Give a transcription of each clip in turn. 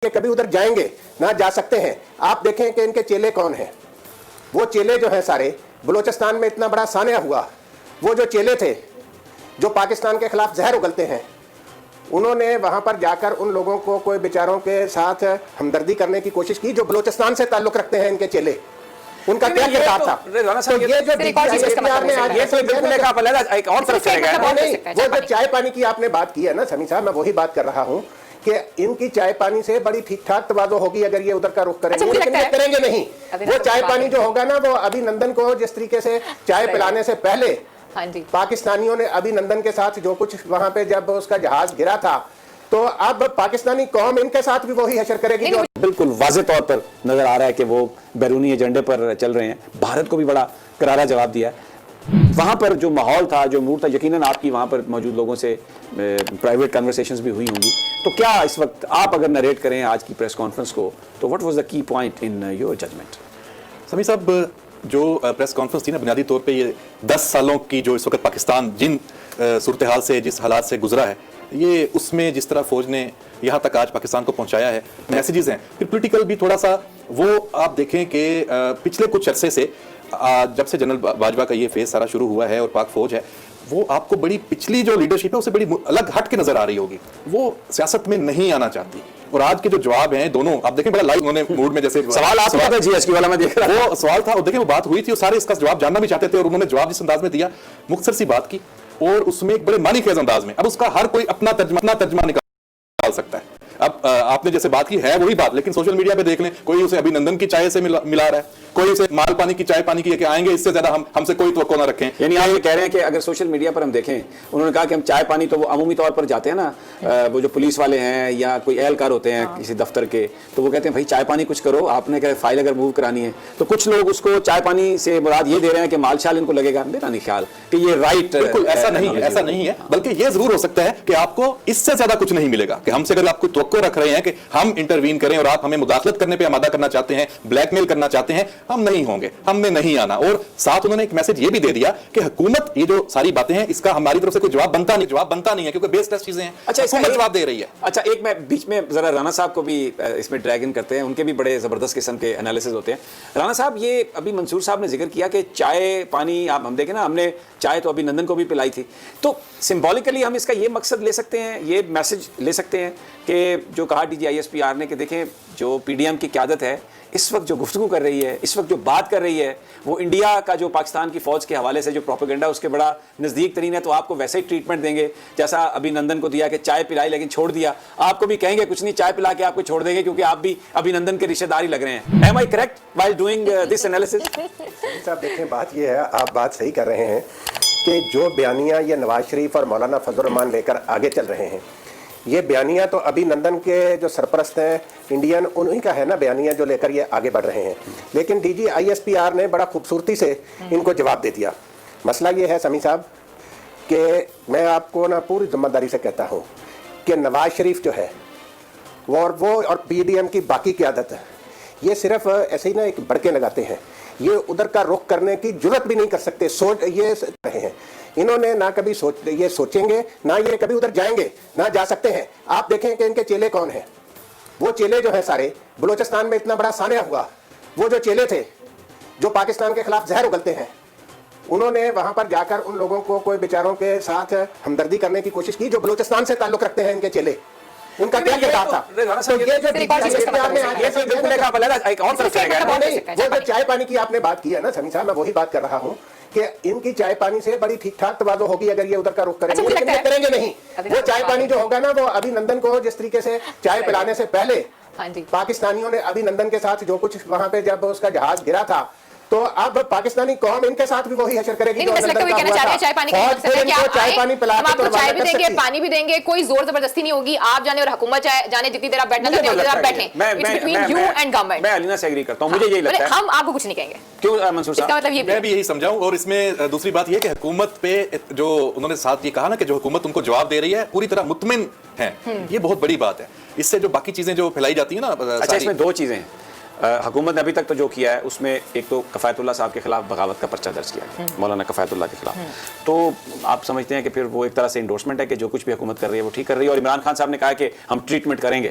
کہ کبھی ادھر جائیں گے نہ جا سکتے ہیں. آپ دیکھیں کہ ان کے چیلے کون ہیں. وہ چیلے جو ہیں سارے بلوچستان میں اتنا بڑا سانحہ ہوا, وہ جو چیلے تھے جو پاکستان کے خلاف زہر اگلتے ہیں, انہوں نے وہاں پر جا کر ان لوگوں کو کوئی بیچاروں کے ساتھ ہمدردی کرنے کی کوشش کی جو بلوچستان سے تعلق رکھتے ہیں. ان کے چیلے, ان کا کیا کردار تھا؟ وہ جو چائے پانی کی آپ نے بات کی ہے نا سمی صاحب, میں وہی بات کر رہا ہوں کہ ان کی چائے پانی سے بڑی ٹھیک ٹھاک توازو ہوگی اگر یہ ادھر کا رخ کریں گے, لیکن یہ کریں گے نہیں. وہ چائے پانی جو ہوگا نا, وہ ابھی نندن کو جس طریقے سے چائے پلانے سے پہلے پاکستانیوں نے ابھی نندن کے ساتھ جو کچھ وہاں پہ جب اس کا جہاز گرا تھا, تو اب پاکستانی قوم ان کے ساتھ بھی وہی حشر کرے گی. بالکل واضح طور پر نظر آ رہا ہے کہ وہ بیرونی ایجنڈے پر چل رہے ہیں. بھارت کو بھی بڑا کرارا جواب دیا ہے. وہاں پر جو ماحول تھا, جو موڈ تھا, یقیناً آپ کی وہاں پر موجود لوگوں سے پرائیویٹ کنورسیشنز بھی ہوئی ہوں گی, تو کیا اس وقت آپ اگر نریٹ کریں آج کی پریس کانفرنس کو, تو what was the key point in your judgment؟ سمی صاحب, جو پریس کانفرنس تھی نا, بنیادی طور پہ یہ 10 سالوں کی جو اس وقت پاکستان جن صورتحال سے, جس حالات سے گزرا ہے, یہ اس میں جس طرح فوج نے یہاں تک آج پاکستان کو پہنچایا ہے, میسیجز ہیں. پھر پولیٹیکل بھی تھوڑا سا وہ آپ دیکھیں کہ پچھلے کچھ عرصے سے جب سے جنرل باجوہ کا یہ فیز سارا شروع ہوا ہے اور پاک فوج ہے, وہ آپ کو بڑی پچھلی جو لیڈرشپ ہے اسے بڑی الگ ہٹ کے نظر آ رہی ہوگی. وہ سیاست میں نہیں آنا چاہتی. اور آج کے جو جواب ہیں دونوں, آپ دیکھیں بڑا لائیو انہوں نے موڈ میں, جیسے سوال آپ کا جی ایس کی والا میں دیکھ رہا وہ سوال تھا, اور دیکھیں وہ بات ہوئی تھی اور سارے اس کا جواب جاننا بھی چاہتے تھے, اور انہوں نے جواب جس انداز میں دیا, مختصر سی بات کی, اور اس میں ایک بڑے معنی خیز انداز میں. اب اس کا ہر کوئی اپنا ترجمہ نکال سکتا ہے. اب آپ نے جیسے بات کی ہے وہی بات, لیکن سوشل میڈیا پہ دیکھ لیں, کوئی اسے ابھی نندن کی چائے سے ملا رہا ہے, کوئی اسے مال پانی کی چائے پانی کی, کہ آئیں گے اس سے زیادہ ہم سے کوئی توقع نہ رکھیں. یعنی آپ یہ کہہ رہے ہیں کہ اگر سوشل میڈیا پر ہم دیکھیں, انہوں نے کہا کہ ہم چائے پانی تو وہ عمومی طور پر جاتے ہیں نا, وہ جو پولیس والے ہیں یا کوئی اہلکار ہوتے ہیں کسی دفتر کے, تو وہ کہتے ہیں بھائی چائے پانی کچھ کرو, آپ نے کہ فائل اگر موو کرانی ہے, تو کچھ لوگ اس کو چائے پانی سے مراد یہ دے رہے ہیں کہ مال شال ان کو لگے گا. میرا نہیں خیال کہ یہ رائٹ. بالکل ایسا نہیں ہے, بلکہ یہ ضرور ہو سکتا ہے کہ آپ کو اس سے زیادہ کچھ نہیں ملے گا, کہ ہم سے اگر آپ کو توقع رکھ رہے ہیں کہ ہم انٹروین کریں اور آپ ہمیں مداخلت کرنے پہ آمادہ کرنا چاہتے ہیں, بلیک میل کرنا چاہتے ہیں, ہم نہیں ہوں گے, ہم نے نہیں آنا. اور ساتھ انہوں نے ایک میسج یہ بھی دے دیا کہ حکومت یہ جو ساری باتیں ہیں اس کا ہماری طرف سے کوئی جواب بنتا نہیں ہے, کیونکہ بیس ٹیسٹ چیزیں ہیں. اچھا, حکومت جواب دے رہی ہے. اچھا, ایک میں بیچ میں ذرا رانا صاحب کو بھی اس میں ڈریگ ان کرتے ہیں, ان کے بھی بڑے زبردست قسم کے انالیسز ہوتے ہیں. رانا صاحب, یہ ابھی منصور صاحب نے ذکر کیا کہ چائے پانی, آپ ہم دیکھیں نا, ہم نے چائے تو ابھی نندن کو بھی پلائی تھی, تو سمبولیکلی ہم اس کا یہ مقصد لے سکتے ہیں, یہ میسج لے سکتے ہیں کہ جو کہا D G I S P R نے کہ دیکھیں جو پی ڈی ایم کی قیادت ہے اس وقت جو گفتگو کر رہی ہے, اس وقت جو بات کر رہی ہے, وہ انڈیا کا جو پاکستان کی فوج کے حوالے سے جو پروپیگنڈا اس کے بڑا نزدیک ترین ہے, تو آپ کو ویسے ہی ٹریٹمنٹ دیں گے جیسا ابھی نندن کو دیا کہ چائے پلائی لیکن چھوڑ دیا. آپ کو بھی کہیں گے کچھ نہیں, چائے پلا کے آپ کو چھوڑ دیں گے, کیونکہ آپ بھی ابھی نندن کے رشتہ دار ہی لگ رہے ہیں. Am I correct while doing this analysis؟ صاحب دیکھیں, بات یہ ہے, آپ بات صحیح کر رہے ہیں کہ جو بیانیہ یہ نواز شریف اور مولانا فضل الرحمان لے کر آگے چل رہے ہیں, یہ بیانیہ تو ابھی نندن کے جو سرپرست ہیں انڈین, انہی کا ہے نا بیانیہ جو لے کر یہ آگے بڑھ رہے ہیں. لیکن D G I S P R نے بڑا خوبصورتی سے ان کو جواب دے دیا. مسئلہ یہ ہے سمی صاحب کہ میں آپ کو نا پوری ذمہ داری سے کہتا ہوں کہ نواز شریف جو ہے وہ اور پی ڈی ایم کی باقی قیادت ہے, یہ صرف ایسے ہی نا ایک بڑکے لگاتے ہیں, یہ ادھر کا رخ کرنے کی جرت بھی نہیں کر سکتے. سوچ یہ رہے ہیں, انہوں نے نہ کبھی یہ سوچیں گے, نہ یہ کبھی ادھر جائیں گے, نہ جا سکتے ہیں. آپ دیکھیں کہ ان کے چیلے کون ہیں. وہ چیلے جو ہیں سارے بلوچستان میں اتنا بڑا سانحہ ہوا, وہ جو چیلے تھے جو پاکستان کے خلاف زہر اگلتے ہیں, انہوں نے وہاں پر جا کر ان لوگوں کو کوئی بیچاروں کے ساتھ ہمدردی کرنے کی کوشش کی جو بلوچستان سے تعلق رکھتے ہیں. ان کے چیلے, ان کا کیا کردار تھا؟ وہ جو چائے پانی کی آپ نے بات کی ہے نا سمی صاحب, میں وہی بات کر رہا ہوں کہ ان کی چائے پانی سے بڑی ٹھیک ٹھاک توازو ہوگی اگر یہ ادھر کا رخ کریں گے, لیکن یہ کریں گے نہیں. وہ چائے پانی جو ہوگا نا, وہ ابھی نندن کو جس طریقے سے چائے پلانے سے پہلے پاکستانیوں نے ابھی نندن کے ساتھ جو کچھ وہاں پہ جب اس کا جہاز گرا تھا, تو اب پاکستانی قوم ان کے ساتھ بھی وہی حشر کرے گی. چائے پانی پلا کے چائے بھی دیں گے, پانی بھی دیں گے, کوئی زور زبردستی نہیں ہوگی. آپ جانے اور حکومت جانے, جتنی دیر آپ بیٹھنا چاہتے ہیں آپ بیٹھیں. میں علینا سے ایگری کرتا ہوں, مجھے یہی لگتا ہے ہم آپ کو کچھ نہیں کہیں گے. کیوں منصور صاحب؟ میں بھی یہی سمجھاؤں. اور اس میں دوسری بات یہ کہ حکومت پہ جو انہوں نے ساتھ یہ کہا نا کہ جو حکومت ان کو جواب دے رہی ہے پوری طرح مطمئن ہے, یہ بہت بڑی بات ہے. اس سے جو باقی چیزیں جو پھیلائی جاتی ہیں نا. اچھا, اس میں دو چیزیں ہیں. حکومت نے ابھی تک تو جو کیا ہے اس میں ایک تو کفایت اللہ صاحب کے خلاف بغاوت کا پرچہ درج کیا ہے, مولانا کفایت اللہ کے خلاف. تو آپ سمجھتے ہیں کہ پھر وہ ایک طرح سے انڈورسمنٹ ہے کہ جو کچھ بھی حکومت کر رہی ہے وہ ٹھیک کر رہی ہے, اور عمران خان صاحب نے کہا کہ ہم ٹریٹمنٹ کریں گے.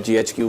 GHQ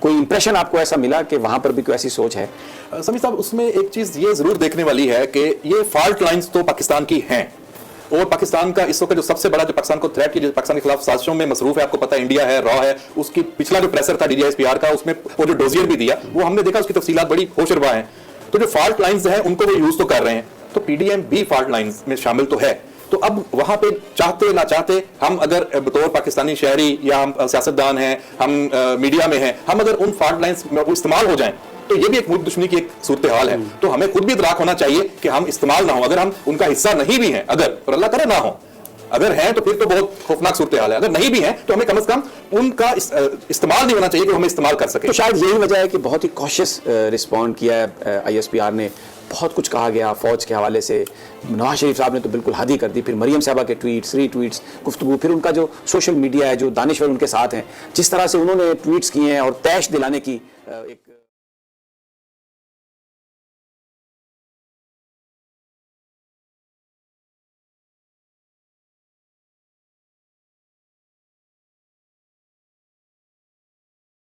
کوئی امپریشن آپ کو ایسا ملا کہ وہاں پر بھی کوئی ایسی سوچ ہے؟ سمیع صاحب اس میں ایک چیز یہ ضرور دیکھنے والی ہے کہ یہ فالٹ لائنز تو پاکستان کی ہیں، اور پاکستان کا اس وقت جو سب سے بڑا جو پاکستان کو تھریٹ کی، جو پاکستان کے خلاف سازشوں میں مصروف ہے، آپ کو پتہ ہے انڈیا ہے، را ہے، اس کی پچھلا جو پریسر تھا DGISPR کا، اس میں وہ جو ڈوزیر بھی دیا وہ ہم نے دیکھا، اس کی تفصیلات بڑی ہوش ربا ہیں. تو جو فالٹ لائنز ہیں ان کو وہ یوز تو کر رہے ہیں، تو PDM بھی فالٹ لائنز میں شامل تو ہے. تو اب وہاں پہ چاہتے نہ چاہتے ہم اگر بطور پاکستانی شہری یا ہم سیاستدان ہیں، ہم میڈیا میں ہیں، ہم اگر ان فالٹ لائنز میں وہ استعمال ہو جائیں تو یہ بھی ایک ملک دشمنی کی ایک صورتحال ہے. تو ہمیں خود بھی ادراک ہونا چاہیے کہ ہم استعمال نہ ہوں. اگر ہم ان کا حصہ نہیں بھی ہیں، اگر اور اللہ کرے نہ ہوں، اگر ہیں تو پھر تو بہت خوفناک صورتحال ہے. اگر نہیں بھی ہیں تو ہمیں کم از کم ان کا استعمال نہیں ہونا چاہیے کہ ہمیں استعمال کر سکیں. تو شاید یہی وجہ ہے کہ بہت ہی کوشش رسپونڈ کیا ہے ISPR نے. بہت کچھ کہا گیا فوج کے حوالے سے. نواز شریف صاحب نے تو بالکل حد ہی کر دی. پھر مریم صاحبہ کے ٹویٹس، ری ٹویٹس، گفتگو، پھر ان کا جو سوشل میڈیا ہے، جو دانشور ان کے ساتھ ہیں، جس طرح سے انہوں نے ٹویٹس کیے ہیں اور تیش دلانے کی ایک